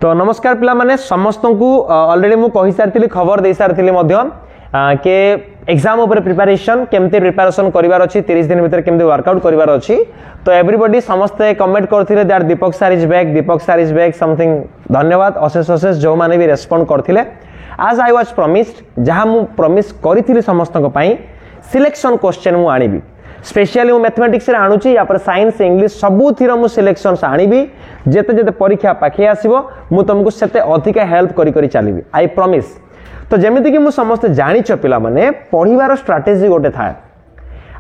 तो नमस्कार पिला माने समस्त को ऑलरेडी मु कहि सारथिली खबर दे सारथिली मध्य के एग्जाम ऊपर प्रिपरेशन केमते प्रिपरेशन करिवार अछि 30 दिन भीतर केमते वर्कआउट करिवार अछि तो एवरीबॉडी समस्त कमेंट करथिले that Deepak sir is back something धन्यवाद अशेष अशेष जो माने भी रेस्पोंड करथिले आज आई वाज प्रॉमिस्ड जहां मु प्रॉमिस करिथिली समस्त को पई सिलेक्शन क्वेश्चन मु आनिबी स्पेशली मैथमेटिक्स रे आणुची या पर साइंस इंग्लिश सबु थिरो मु सिलेक्शंस आनिबी जेते जेते परीक्षा पाखे आसीबो मु तुमको सेते अधिक हेल्प करी करी चलीबी आई प्रॉमिस तो जेमिति कि मु समस्त जानि छ पिला माने पढिबार स्ट्रेटजी गोटे थाए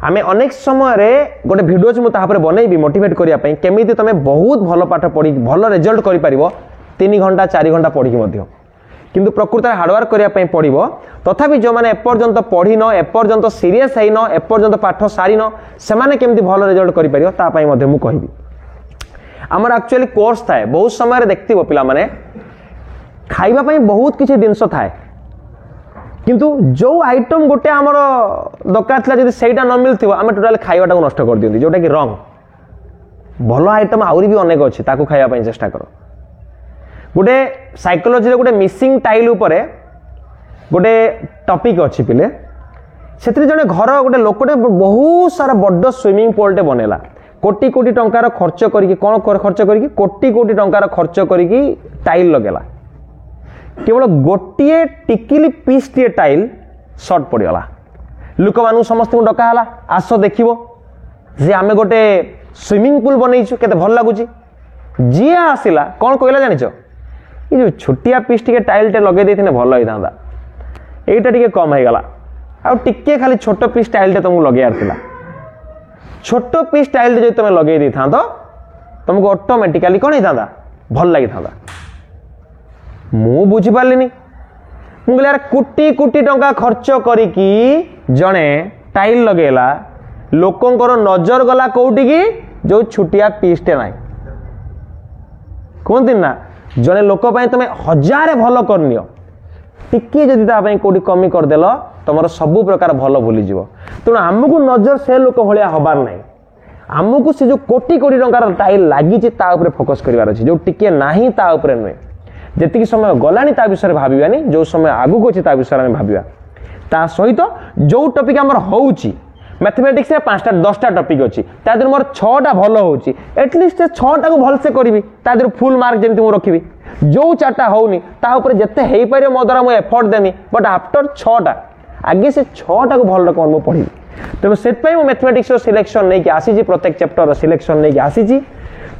आमे अनेक समय रे गोटे वीडियोज मु ताहा पर बनेइबी मोटिवेट करिया पई केमिति तमे बहुत भलो पाठ पढी भलो रिजल्ट करि परिबो 3 घंटा 4 घंटा पढी मध्य किंतु प्रकृत हार्डवर्क करिया पई पड़िबो तथापि जो माने एपर्यंत पढिन एपर्यंत सीरियस हैन एपर्यंत पाठ सारिन से माने केमति भलो रिजल्ट करि परियो ता पई मध्ये मु कहिबी हमर एक्चुअली कोर्स थाए बहुत समय रे देखतिबो पिला माने खाइबा पई बहुत किछि दिनस थाए किंतु जो आइटम गोटे हमर दरकार थला जदि सेटा न मिलथिबो हमें टोटल खाइबाटा को नष्ट कर दियंती जोटा कि रॉन्ग भलो आइटम आउरी भी अनेक अछि ताकू खाइबा पई चेष्टा करो गोटे साइकोलॉजी रे गोटे मिसिंग टाइल ऊपर गोटे टॉपिक अछि पिले सेत्री जने घर गोटे लोकटे बहुत सारा बड्ड स्विमिंग पूल टे बनेला कोटी कोटी टंकार खर्च करिकि कोन खर्च करिकि कोटी कोटी टंकार खर्च करिकि टाइल लगेला केवल गोटिए टिकिली पीस टे टाइल शॉर्ट पड़ीगला लोक मानु समस्त को डका हला आसो देखिबो जे आमे गोटे स्विमिंग पूल बनैछु केते भल लागुची जिया आसिला कोन कहला जानिछो ये जो छोटिया पीस टिके टाइल टे लगे देथिने भल होई थांदा एटा टिके कम हे गला आ टिके खाली छोटो पीस टाइल टे तुमको लगे आरथिला छोटो पीस टाइल टे जे तुमे लगे दै थांदो तुमको ऑटोमेटिकली कोन हे थांदा भल लागि थांदा मु बुझी पारलिनी मु कहले यार कोटी कोटी टंका खर्च करिकि जणे टाइल लगेला लोकंकर नजर गला कोउटी की जो छुटिया पीस टे नाही कोन दिन ना जने लोक पय तमे हजारे भलो करनियो टिके जदि ता पय कोडी कमी कर देलो तमरो सब प्रकार भलो भूली जीवो तण हमकु नजर से लोक भलिया हबार नाही हमकु से जो कोटी कोटी टंकार टाइल लागि छि ता ऊपर फोकस करिवार अछि जो टिके नाही ता ऊपर नै जेतिकी समय गलानी ता विषय भाबिबानी जो समय आगु को छि ता विषय में भाबिबा ता सहित जो टॉपिक हमर होउछि मैथमेटिक्स रे 5टा 10टा टॉपिक अछि ता दिन मोर 6टा भलो होउछि एटलीस्ट 6टा को भल से करबी ता दिन फुल मार्क जेंति मु रखिबी जो 4टा होउनी ता ऊपर जत्ते हेई पारे मो द्वारा मु एफर्ट देमी बट आफ्टर 6टा आगे से 6टा को भल रकम मु पढिबी तबे सेट पई मु मैथमेटिक्स रो सिलेक्शन नै कि आसी जी प्रत्येक चैप्टर रो सिलेक्शन नै कि आसी जी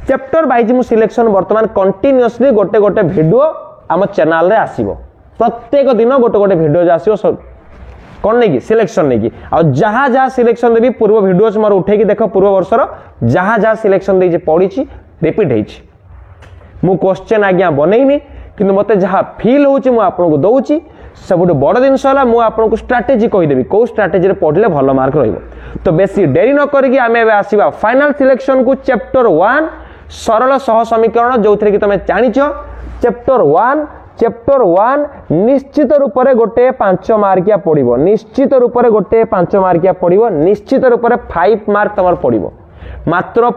चैप्टर वाइज मु सिलेक्शन वर्तमान कंटीन्यूअसली गोटे गोटे वीडियो हम चैनल रे आसीबो प्रत्येक दिन गोटे गोटे वीडियो आसीबो कौन नहीं की सिलेक्शन नहीं की और जहां जहां सिलेक्शन देबी पूर्व वीडियोस मोर उठे की देखो पूर्व वर्षर जहां जहां सिलेक्शन दे जे पड़ी छी रिपीट हेछि मु क्वेश्चन आज्ञा बनैनी किंतु मते जहां फील होछि मु आपन को दउछि सबुठ बड़ दिनस होला मु आपन को स्ट्रेटजी कहि देबी को स्ट्रेटजी रे पढले भलो मार्क रहइबो तो बेसी देरी न करिकि आमे एबे आसीबा फाइनल सिलेक्शन को चैप्टर 1 सरल सह समीकरण जोथरे कि तमे जानिछो चैप्टर 1 निश्चित रूप से गोटे 5 मार्किया पड़िबो निश्चित रूप से गोटे 5 मार्किया पड़िबो निश्चित रूप से 5 मार्क तमर पड़िबो मात्र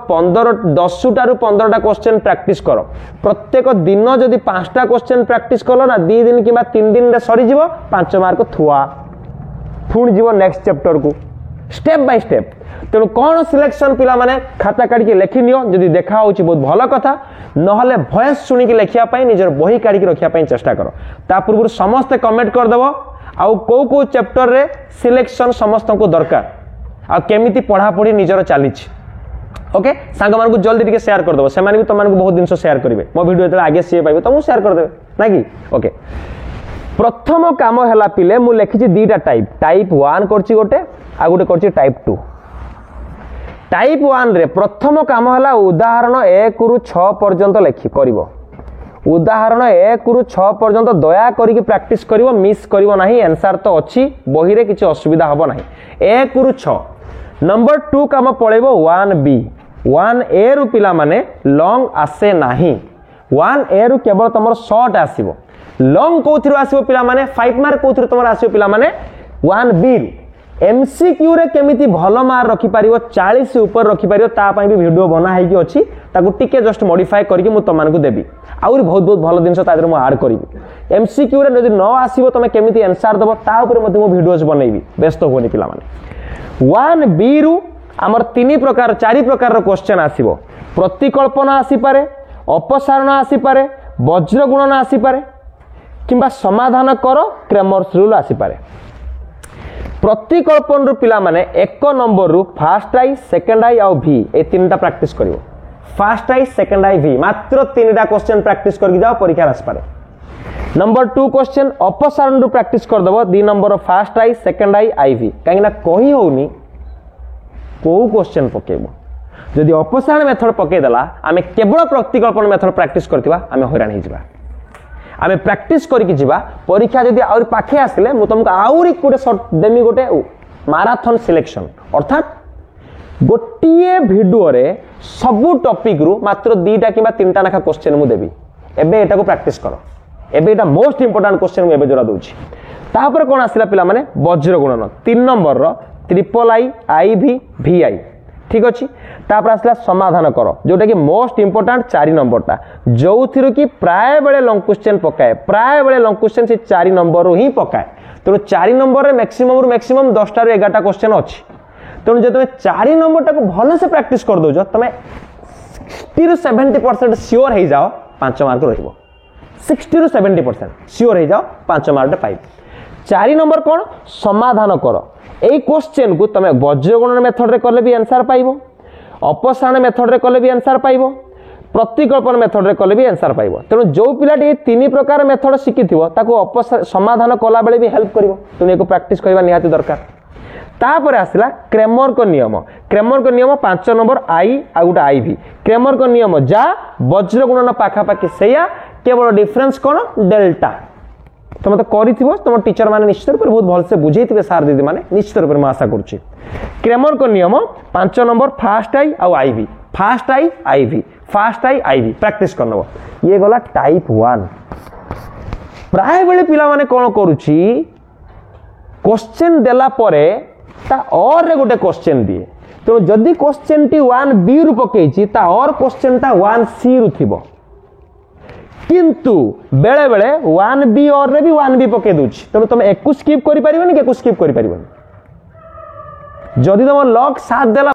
10 टारू 15टा क्वेश्चन प्रैक्टिस करो प्रत्येक दिन जदि 5टा क्वेश्चन प्रैक्टिस कलो ना 2 दिन किबा 3 दिन रे सरी जीवो 5 मार्क थुआ फुण जीवो नेक्स्ट चैप्टर को स्टेप बाय स्टेप तेणु कौन सिलेक्शन पिला माने खाता काढ़ के लेखि नियो जदि देखा होछि बहुत भलो कथा नहले वॉइस सुनी के लेखिया पई निजर बही काढ़ के रखिया पई चेष्टा करो ता पूर्व समस्त कमेंट कर देबो आउ को चैप्टर रे सिलेक्शन समस्त को दरकार आ केमिति पढ़ा पढ़ी निजर चाली छी ओके सांग मान को जल्दी टिके शेयर कर देबो से माने भी त मान को बहुत दिन से शेयर करिवे मो वीडियो तले आगे से पाइबो त मु शेयर कर देबे ना कि ओके प्रथम काम हला पिले मु लेखि छी दीटा टाइप 1 करछि गोटे आ गोटे करछि टाइप 2 टाइप 1 रे प्रथम काम हला उदाहरण 1 रु 6 पर्यंत लेखि करिवो उदाहरण 1 रु 6 पर्यंत दया करिकि प्रैक्टिस करिवो मिस करिवो नाही आंसर तो अछि बही रे किछि असुविधा हबो नाही 1 रु 6 नंबर 2 काम पळेबो 1b 1a रु पिला माने लॉन्ग आसे नाही 1a रु केवल तमर शॉर्ट आसीबो लॉन्ग कोथिरो आसीबो पिला माने 5 मार्क कोथिरो तमर आसीबो पिला माने 1b एमसीक्यू रे केमिति भल मार्क रखि पारिबो 40 ऊपर रखि पारिबो ता पई भी वीडियो बना है कि अछि ताकू टिके जस्ट मॉडिफाई करके मु तमान को देबी आउर बहुत बहुत भल दिन ता मु ऐड करबी एमसीक्यू रे यदि न आसीबो तमे केमिति आंसर दबो ता ऊपर मते मु वीडियोस बनैबी व्यस्त होनी पिला माने 1बी रु हमर 3 प्रकार 4 प्रकार रो क्वेश्चन आसीबो प्रतिकल्पना आसी पारे अपसारण आसी पारे वज्र गुणन आसी पारे किंबा समाधान करो क्रैमर्स रूल आसी पारे प्रतिकल्पन रु पिला माने 1 नंबर रु फर्स्ट आई सेकंड आई और भी ए तीनटा प्रैक्टिस करिवो फर्स्ट आई सेकंड आई भी मात्र तीनटा क्वेश्चन प्रैक्टिस करके जाओ परीक्षा आस पारे नंबर 2 क्वेश्चन अपसारण रु प्रैक्टिस कर दबो 2 नंबर फर्स्ट आई सेकंड आई आई भी काहे ना कहि होउनी को क्वेश्चन पकेबो जदि अपसारण मेथड पके देला आमे केवल प्रतिकल्पन मेथड प्रैक्टिस करथिबा आमे हैरान हे जिबा आमे प्रैक्टिस करके जिबा परीक्षा जदि आउर पाखे आसले मु तुमको आउरी गोटे शॉर्ट देमी गोटे मैराथन सिलेक्शन अर्थात गोटिए वीडियो रे सबु टॉपिक रु मात्र 2टा किबा 3टा नाखा क्वेश्चन मु देबी एबे एटा को प्रैक्टिस करो एबे एटा मोस्ट इंपोर्टेंट क्वेश्चन मु एबे जोरा दोछि तापर कोन आसिला पिला माने वज्र गुणन 3 नंबर रो ट्रिपल आई आई भी वी आई ठीक अच्छी तापर आसला समाधान करो जोटा कि मोस्ट इंपोर्टेंट 4 नंबरटा जो थी कि प्राय बेले लॉन्ग क्वेश्चन पकाए प्राय बेले लॉन्ग क्वेश्चन से 4 नंबर ही पकाए तेणु 4 नंबर मैक्सिमम रु मैक्सिमम 10टा रु 11टा क्वेश्चन अच्छी तेणु जो तुम 4 नंबर टाक भल से प्रैक्टिस कर दो तुम 60 रु 70% सियोर हो जाओ 5 मार्क रहिबो 60 रु 70% सियोर हो जाओ 5 मार्क पाइब 4 नंबर कौन समाधान करो এই क्वेश्चन को तमे वज्रगुणन मेथड रे करले भी आंसर पाइबो अपसारण मेथड रे करले भी आंसर पाइबो प्रतिकल्पन मेथड रे करले भी आंसर पाइबो तेणु जो पिलाटी 3 प्रकार मेथड शिखिथिबो ताको समाधान कला बेले भी हेल्प करिवो तुम एको प्रैक्टिस करबा निहाती दरकार तापर आसला क्रैमर को नियम 5 नंबर आई आ गुटा आई भी क्रैमर को नियम जा वज्रगुणन पाखा पाखी सेया केवल डिफरेंस कोन डेल्टा तुम तो करिथिबो तुम टीचर माने निश्चित रूप बहुत भल से बुझेइथिबे सार दीदी माने निश्चित रूप में आशा करछि क्रैमर को नियम 5 नंबर फर्स्ट आई और आई भी फर्स्ट आई आई भी फर्स्ट आई आई भी प्रैक्टिस करनबो ये गला टाइप 1 प्राय बेले पिला माने कोन करूछि क्वेश्चन देला परे ता और रे गोटे क्वेश्चन दिए तो जदि क्वेश्चन टी 1बी रु पकेछि ता और क्वेश्चन ता 1सी रु थिबो किंतु बेले बेले 1बी और रे भी 1बी पके दूछि तेणु तुम एक स्किप करि परिबनी के स्किप करि परिबनी जदि तुम लॉक साथ देला